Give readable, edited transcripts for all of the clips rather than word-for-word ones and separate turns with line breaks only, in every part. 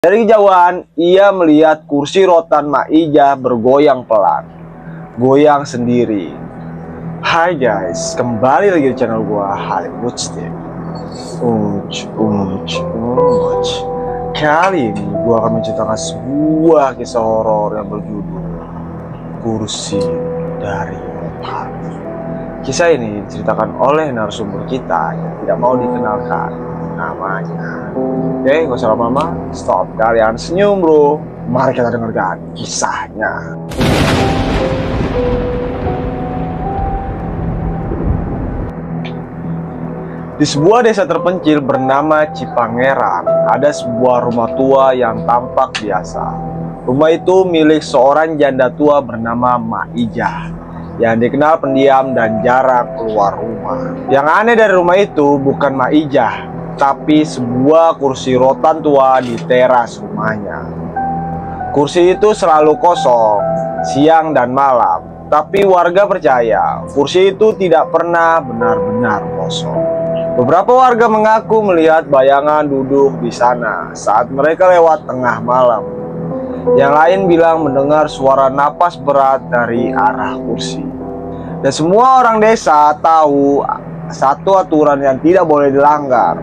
Dari kejauhan, ia melihat kursi rotan Mak Ijah bergoyang pelan, goyang sendiri. Hai guys, kembali lagi di channel gua Hollywood Stick. Kali ini gua akan menceritakan sebuah kisah horor yang berjudul Kursi dari Rotan. Kisah ini diceritakan oleh narasumber kita yang tidak mau dikenalkan namanya. Oke, gak usah lama-lama, stop kalian senyum bro. Mari kita dengarkan kisahnya. Di sebuah desa terpencil bernama Cipangeran, ada sebuah rumah tua yang tampak biasa. Rumah itu milik seorang janda tua bernama Mak Ijah, yang dikenal pendiam dan jarang keluar rumah. Yang aneh dari rumah itu bukan Mak Ijah, tapi sebuah kursi rotan tua di teras rumahnya. Kursi itu selalu kosong, siang dan malam. Tapi warga percaya kursi itu tidak pernah benar-benar kosong. Beberapa warga mengaku melihat bayangan duduk di sana saat mereka lewat tengah malam. Yang lain bilang mendengar suara napas berat dari arah kursi. Dan semua orang desa tahu satu aturan yang tidak boleh dilanggar: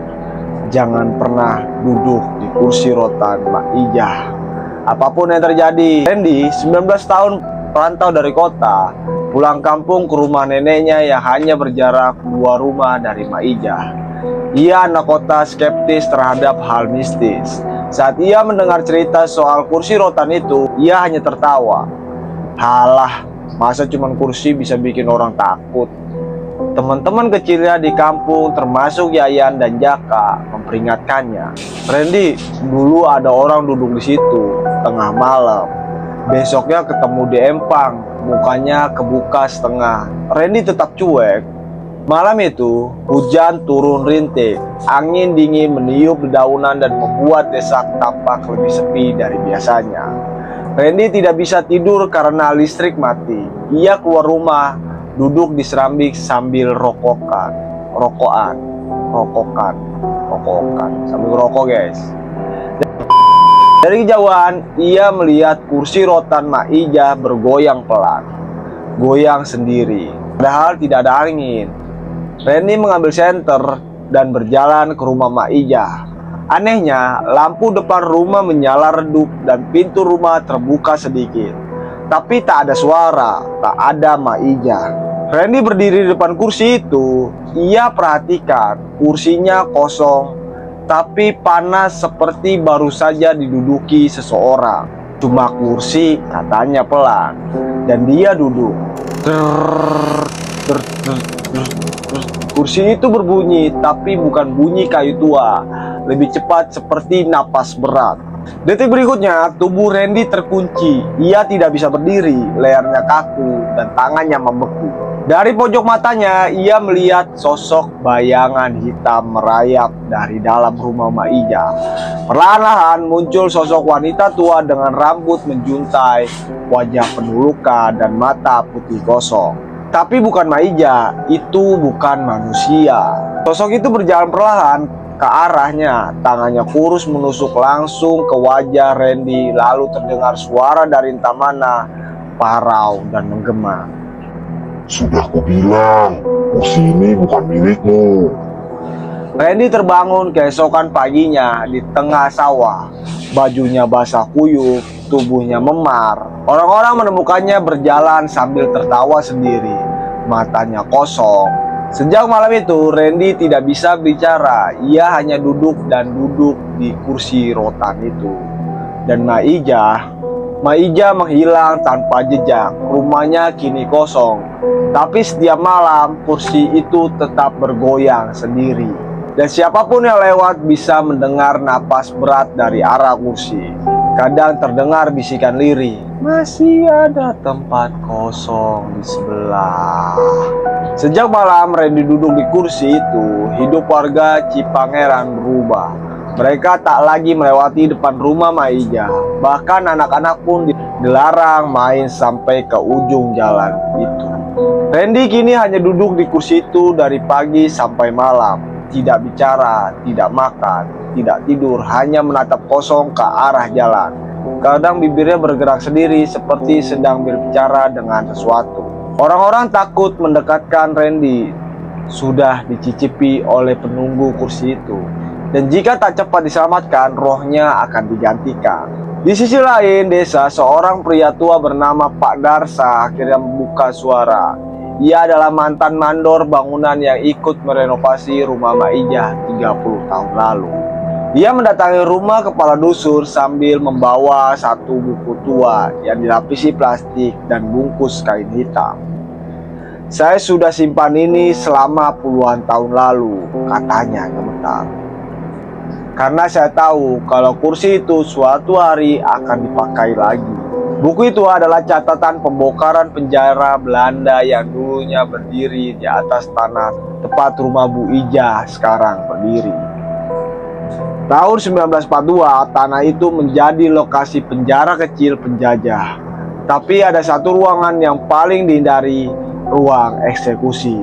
jangan pernah duduk di kursi rotan Mak Ijah. Apapun yang terjadi. Randy, 19 tahun, perantau dari kota, pulang kampung ke rumah neneknya yang hanya berjarak 2 rumah dari Mak Ijah. Ia anak kota skeptis terhadap hal mistis. Saat ia mendengar cerita soal kursi rotan itu, ia hanya tertawa. Halah, masa cuman kursi bisa bikin orang takut? Teman-teman kecilnya di kampung termasuk Yayan dan Jaka memperingatkannya. Randy, dulu ada orang duduk di situ tengah malam. Besoknya ketemu di empang, mukanya kebuka setengah. Randy tetap cuek. Malam itu hujan turun rintik, angin dingin meniup dedaunan dan membuat desa tampak lebih sepi dari biasanya. Randy tidak bisa tidur karena listrik mati. Ia keluar rumah, duduk di serambi sambil rokokan sambil rokok guys. Dari kejauhan, ia melihat kursi rotan Mak Ijah bergoyang pelan, goyang sendiri, padahal tidak ada angin. Randy mengambil senter dan berjalan ke rumah Mak Ijah. Anehnya, lampu depan rumah menyala redup dan pintu rumah terbuka sedikit. Tapi tak ada suara, tak ada Mak Ijah. Randy berdiri di depan kursi itu. Ia perhatikan kursinya kosong, tapi panas seperti baru saja diduduki seseorang. Cuma kursi, katanya pelan, dan dia duduk. Kursi itu berbunyi, tapi bukan bunyi kayu tua, lebih cepat seperti napas berat. Detik berikutnya, tubuh Randy terkunci. Ia tidak bisa berdiri, lehernya kaku dan tangannya membeku. Dari pojok matanya, ia melihat sosok bayangan hitam merayap dari dalam rumah Mak Ijah. Perlahan-lahan muncul sosok wanita tua dengan rambut menjuntai, wajah penuh luka dan mata putih kosong. Tapi bukan Mak Ijah, itu bukan manusia. Sosok itu berjalan perlahan ke arahnya, tangannya kurus menusuk langsung ke wajah Randy. Lalu terdengar suara dari entah mana, parau dan menggema.
Sudah kubilang, kursi ini bukan milikmu.
Randy terbangun keesokan paginya di tengah sawah. Bajunya basah kuyup, tubuhnya memar. Orang-orang menemukannya berjalan sambil tertawa sendiri, matanya kosong. Sejak malam itu, Randy tidak bisa bicara. Ia hanya duduk dan duduk di kursi rotan itu. Dan Mak Ijah menghilang tanpa jejak. Rumahnya kini kosong. Tapi setiap malam, kursi itu tetap bergoyang sendiri. Dan siapapun yang lewat bisa mendengar napas berat dari arah kursi. Kadang terdengar bisikan lirih, masih ada tempat kosong di sebelah. Sejak malam Randy duduk di kursi itu, hidup warga Cipangeran berubah. Mereka tak lagi melewati depan rumah Mak Ijah. Bahkan anak-anak pun dilarang main sampai ke ujung jalan itu. Randy kini hanya duduk di kursi itu dari pagi sampai malam. Tidak bicara, tidak makan, tidak tidur, hanya menatap kosong ke arah jalan. Kadang bibirnya bergerak sendiri seperti sedang berbicara dengan sesuatu. Orang-orang takut mendekatkan Randy. Sudah dicicipi oleh penunggu kursi itu. Dan jika tak cepat diselamatkan, rohnya akan digantikan. Di sisi lain desa, seorang pria tua bernama Pak Darsa akhirnya membuka suara. Ia adalah mantan mandor bangunan yang ikut merenovasi rumah Mak Ijah 30 tahun lalu. Dia mendatangi rumah kepala dusun sambil membawa satu buku tua yang dilapisi plastik dan bungkus kain hitam. "Saya sudah simpan ini selama puluhan tahun lalu," katanya gemetar. "Karena saya tahu kalau kursi itu suatu hari akan dipakai lagi." Buku itu adalah catatan pembongkaran penjara Belanda yang dulunya berdiri di atas tanah tepat rumah Bu Ijah sekarang berdiri. Tahun 1942, tanah itu menjadi lokasi penjara kecil penjajah. Tapi ada satu ruangan yang paling dihindari, ruang eksekusi.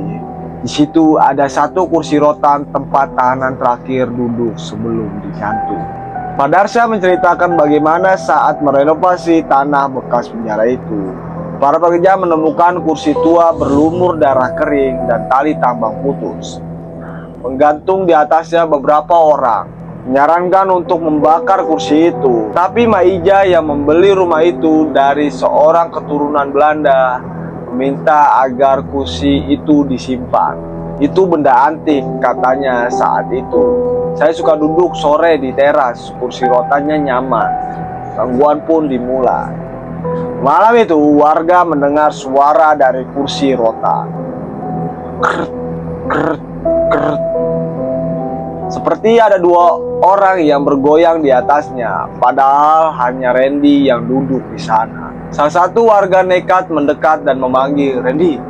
Di situ ada satu kursi rotan tempat tahanan terakhir duduk sebelum digantung. Pak Darsa menceritakan bagaimana saat merenovasi tanah bekas penjara itu, para pekerja menemukan kursi tua berlumur darah kering dan tali tambang putus. Menggantung di atasnya beberapa orang menyarankan untuk membakar kursi itu. Tapi Mak Ijah yang membeli rumah itu dari seorang keturunan Belanda meminta agar kursi itu disimpan. Itu benda antik, katanya saat itu. "Saya suka duduk sore di teras, kursi rotannya nyaman." Gangguan pun dimulai. Malam itu warga mendengar suara dari kursi rotan. Krrt, krrt, krrt. Seperti ada dua orang yang bergoyang di atasnya, padahal hanya Randy yang duduk di sana. Salah satu warga nekat mendekat dan memanggil, "Randy."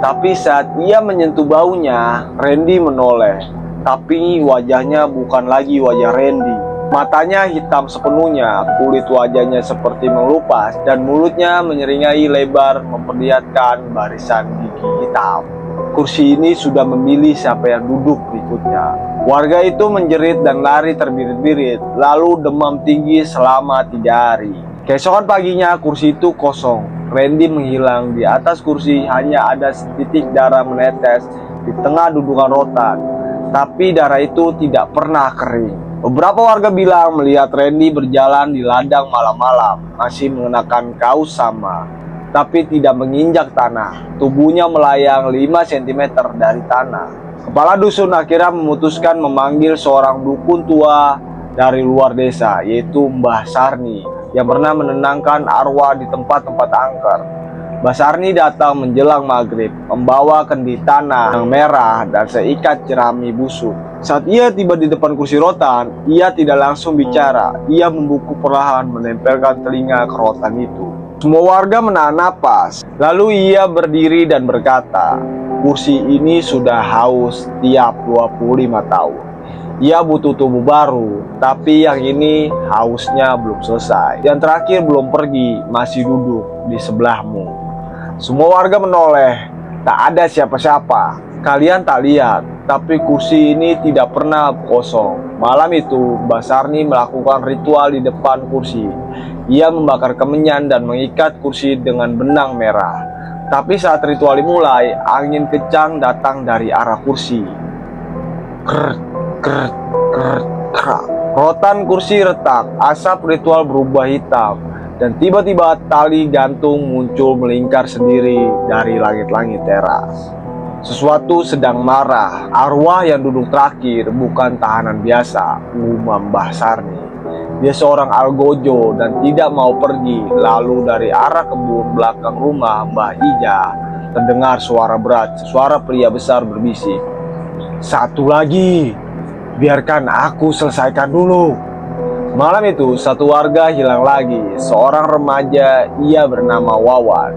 Tapi saat ia menyentuh baunya, Randy menoleh. Tapi wajahnya bukan lagi wajah Randy. Matanya hitam sepenuhnya, kulit wajahnya seperti mengelupas, dan mulutnya menyeringai lebar memperlihatkan barisan gigi hitam. Kursi ini sudah memilih siapa yang duduk berikutnya. Warga itu menjerit dan lari terbirit-birit, lalu demam tinggi selama 3 hari. Keesokan paginya kursi itu kosong. Randy menghilang. Di atas kursi hanya ada setitik darah menetes di tengah dudukan rotan. Tapi darah itu tidak pernah kering. Beberapa warga bilang melihat Randy berjalan di ladang malam-malam, masih mengenakan kaos sama, tapi tidak menginjak tanah. Tubuhnya melayang 5 cm dari tanah. Kepala dusun akhirnya memutuskan memanggil seorang dukun tua dari luar desa, yaitu Mbah Sarni, yang pernah menenangkan arwah di tempat-tempat angker. Mbah Sarni datang menjelang maghrib, membawa kendi tanah yang merah dan seikat jerami busuk. Saat ia tiba di depan kursi rotan, ia tidak langsung bicara. Ia membungkuk perlahan, menempelkan telinga ke rotan itu. Semua warga menahan napas. Lalu ia berdiri dan berkata, "Kursi ini sudah haus tiap 25 tahun. Ia butuh tubuh baru, tapi yang ini hausnya belum selesai. Yang terakhir belum pergi, masih duduk di sebelahmu." Semua warga menoleh. Tak ada siapa-siapa. Kalian tak lihat, tapi kursi ini tidak pernah kosong. Malam itu, Mbah Sarni melakukan ritual di depan kursi. Ia membakar kemenyan dan mengikat kursi dengan benang merah. Tapi saat ritual dimulai, angin kencang datang dari arah kursi. Krrt, krrt, krrt, krrt. Rotan kursi retak, asap ritual berubah hitam, dan tiba-tiba tali gantung muncul melingkar sendiri dari langit-langit teras. Sesuatu sedang marah. Arwah yang duduk terakhir bukan tahanan biasa, umum Mbah Sarni. Dia seorang algojo dan tidak mau pergi. Lalu dari arah kebun belakang rumah Mbah Ijah terdengar suara berat. Suara pria besar berbisik, "Satu lagi, biarkan aku selesaikan dulu." Malam itu satu warga hilang lagi. Seorang remaja, ia bernama Wawan.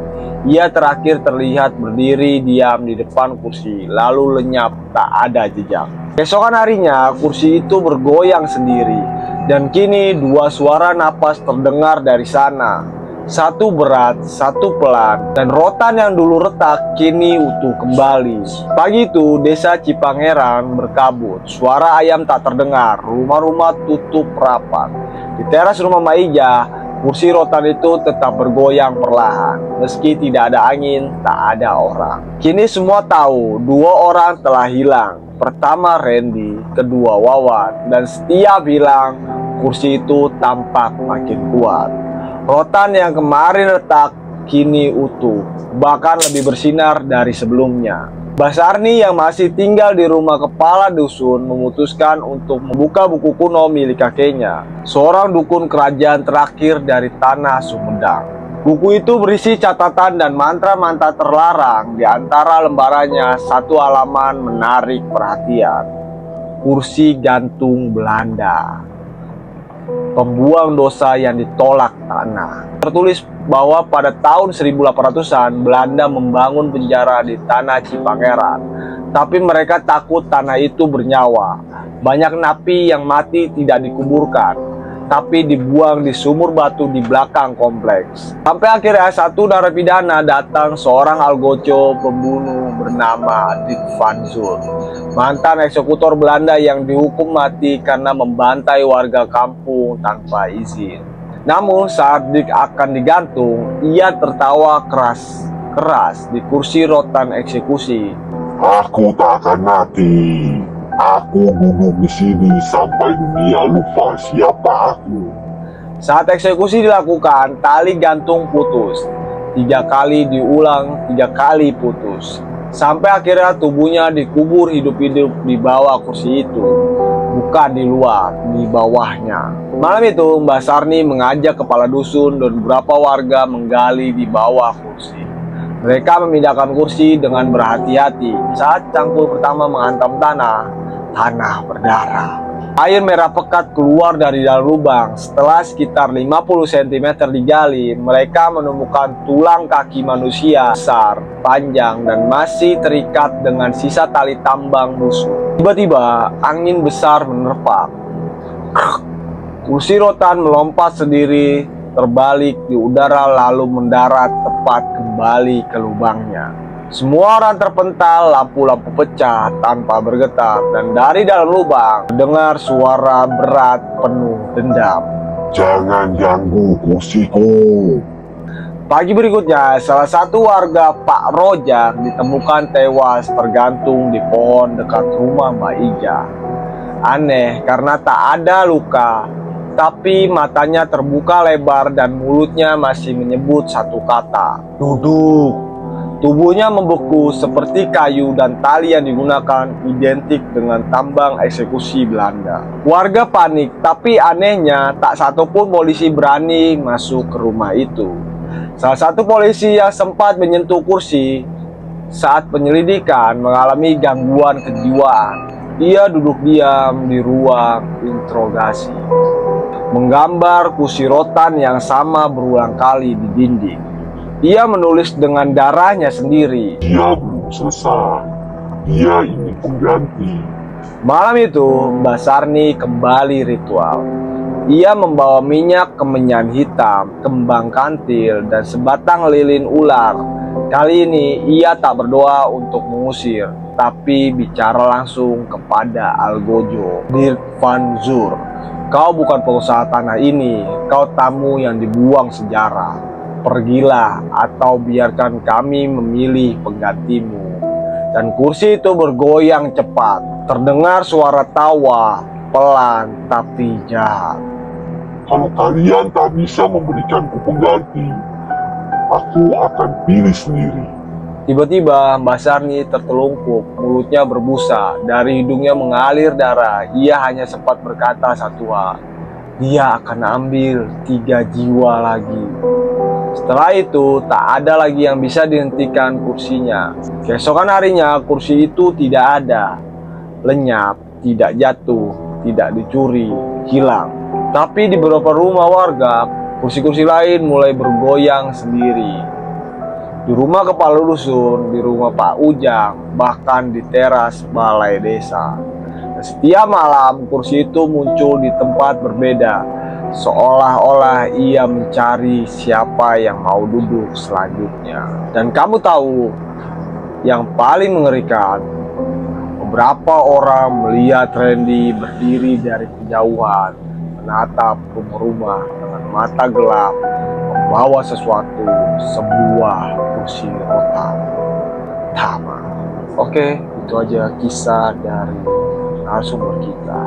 Ia terakhir terlihat berdiri diam di depan kursi, lalu lenyap tak ada jejak. Keesokan harinya kursi itu bergoyang sendiri, dan kini dua suara napas terdengar dari sana. Satu berat, satu pelan, dan rotan yang dulu retak kini utuh kembali. Pagi itu desa Cipangeran berkabut, suara ayam tak terdengar, rumah-rumah tutup rapat. Di teras rumah Maija, kursi rotan itu tetap bergoyang perlahan. Meski tidak ada angin, tak ada orang. Kini semua tahu, dua orang telah hilang. Pertama Randy, kedua Wawan, dan setiap hilang, kursi itu tampak makin kuat. Rotan yang kemarin retak kini utuh, bahkan lebih bersinar dari sebelumnya. Mbah Sarni yang masih tinggal di rumah kepala dusun memutuskan untuk membuka buku kuno milik kakeknya, seorang dukun kerajaan terakhir dari tanah Sumedang. Buku itu berisi catatan dan mantra-mantra terlarang. Di antara lembarannya satu halaman menarik perhatian. Kursi gantung Belanda, pembuang dosa yang ditolak tanah. Tertulis bahwa pada tahun 1800-an Belanda membangun penjara di tanah Cipangeran, tapi mereka takut tanah itu bernyawa. Banyak napi yang mati tidak dikuburkan, tapi dibuang di sumur batu di belakang kompleks. Sampai akhirnya satu narapidana datang, seorang algojo pembunuh bernama Dick Van Zur, mantan eksekutor Belanda yang dihukum mati karena membantai warga kampung tanpa izin. Namun saat Dick akan digantung, ia tertawa keras di kursi rotan eksekusi.
Aku tak akan mati. Aku duduk di sini sampai dunia lupa siapa aku.
Saat eksekusi dilakukan, tali gantung putus. 3 kali diulang, 3 kali putus. Sampai akhirnya tubuhnya dikubur hidup-hidup di bawah kursi itu. Bukan di luar, di bawahnya. Malam itu Mbah Sarni mengajak kepala dusun dan beberapa warga menggali di bawah kursi. Mereka memindahkan kursi dengan berhati-hati. Saat cangkul pertama menghantam tanah berdarah. Air merah pekat keluar dari dalam lubang. Setelah sekitar 50 cm digali, mereka menemukan tulang kaki manusia besar, panjang, dan masih terikat dengan sisa tali tambang busuk. Tiba-tiba angin besar menerpa. Kursi rotan melompat sendiri, terbalik di udara lalu mendarat tepat kembali ke lubangnya. Semua orang terpental, lampu-lampu pecah tanpa bergetar, dan dari dalam lubang terdengar suara berat penuh dendam.
Jangan ganggu kursiku.
Pagi berikutnya, salah satu warga Pak Rojak ditemukan tewas tergantung di pohon dekat rumah Mbak Ija. Aneh karena tak ada luka, tapi matanya terbuka lebar dan mulutnya masih menyebut satu kata, duduk. Tubuhnya membeku seperti kayu dan tali yang digunakan identik dengan tambang eksekusi Belanda. Warga panik, tapi anehnya tak satupun polisi berani masuk ke rumah itu. Salah satu polisi yang sempat menyentuh kursi saat penyelidikan mengalami gangguan kejiwaan. Ia duduk diam di ruang interogasi, menggambar kursi rotan yang sama berulang kali di dinding. Ia menulis dengan darahnya sendiri.
Dia belum selesai. Dia ini pengganti.
Malam itu, Mbah Sarni kembali ritual. Ia membawa minyak kemenyan hitam, kembang kantil, dan sebatang lilin ular. Kali ini, ia tak berdoa untuk mengusir, tapi bicara langsung kepada Algojo, Dirk Van Zur. Kau bukan pengusaha tanah ini, kau tamu yang dibuang sejarah. Pergilah atau biarkan kami memilih penggantimu. Dan kursi itu bergoyang cepat. Terdengar suara tawa, pelan tapi jahat.
Kalau kalian tak bisa memberikanku pengganti, aku akan pilih sendiri.
Tiba-tiba Mbah Sarni tertelungkup, mulutnya berbusa, dari hidungnya mengalir darah. Ia hanya sempat berkata satu hal, dia akan ambil 3 jiwa lagi. Setelah itu, tak ada lagi yang bisa dihentikan kursinya. Keesokan harinya, kursi itu tidak ada. Lenyap, tidak jatuh, tidak dicuri, hilang. Tapi di beberapa rumah warga, kursi-kursi lain mulai bergoyang sendiri. Di rumah kepala dusun, di rumah Pak Ujang, bahkan di teras balai desa. Dan setiap malam, kursi itu muncul di tempat berbeda. seolah-olah ia mencari siapa yang mau duduk selanjutnya. Dan kamu tahu yang paling mengerikan, beberapa orang melihat Randy berdiri dari kejauhan, menatap rumah-rumah dengan mata gelap, membawa sesuatu, sebuah kursi rotan. Tama. Oke, itu aja kisah dari narasumber kita.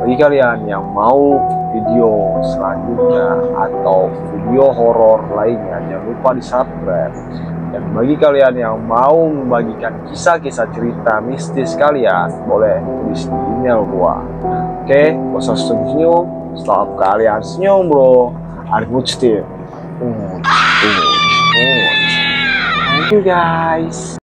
Bagi kalian yang mau video selanjutnya atau video horor lainnya, jangan lupa di subscribe. Dan bagi kalian yang mau membagikan kisah-kisah cerita mistis kalian, boleh tulis di email gua. Oke, gak usah senyum, selamat kalian senyum bro. Arif Mujtib. Thank you guys.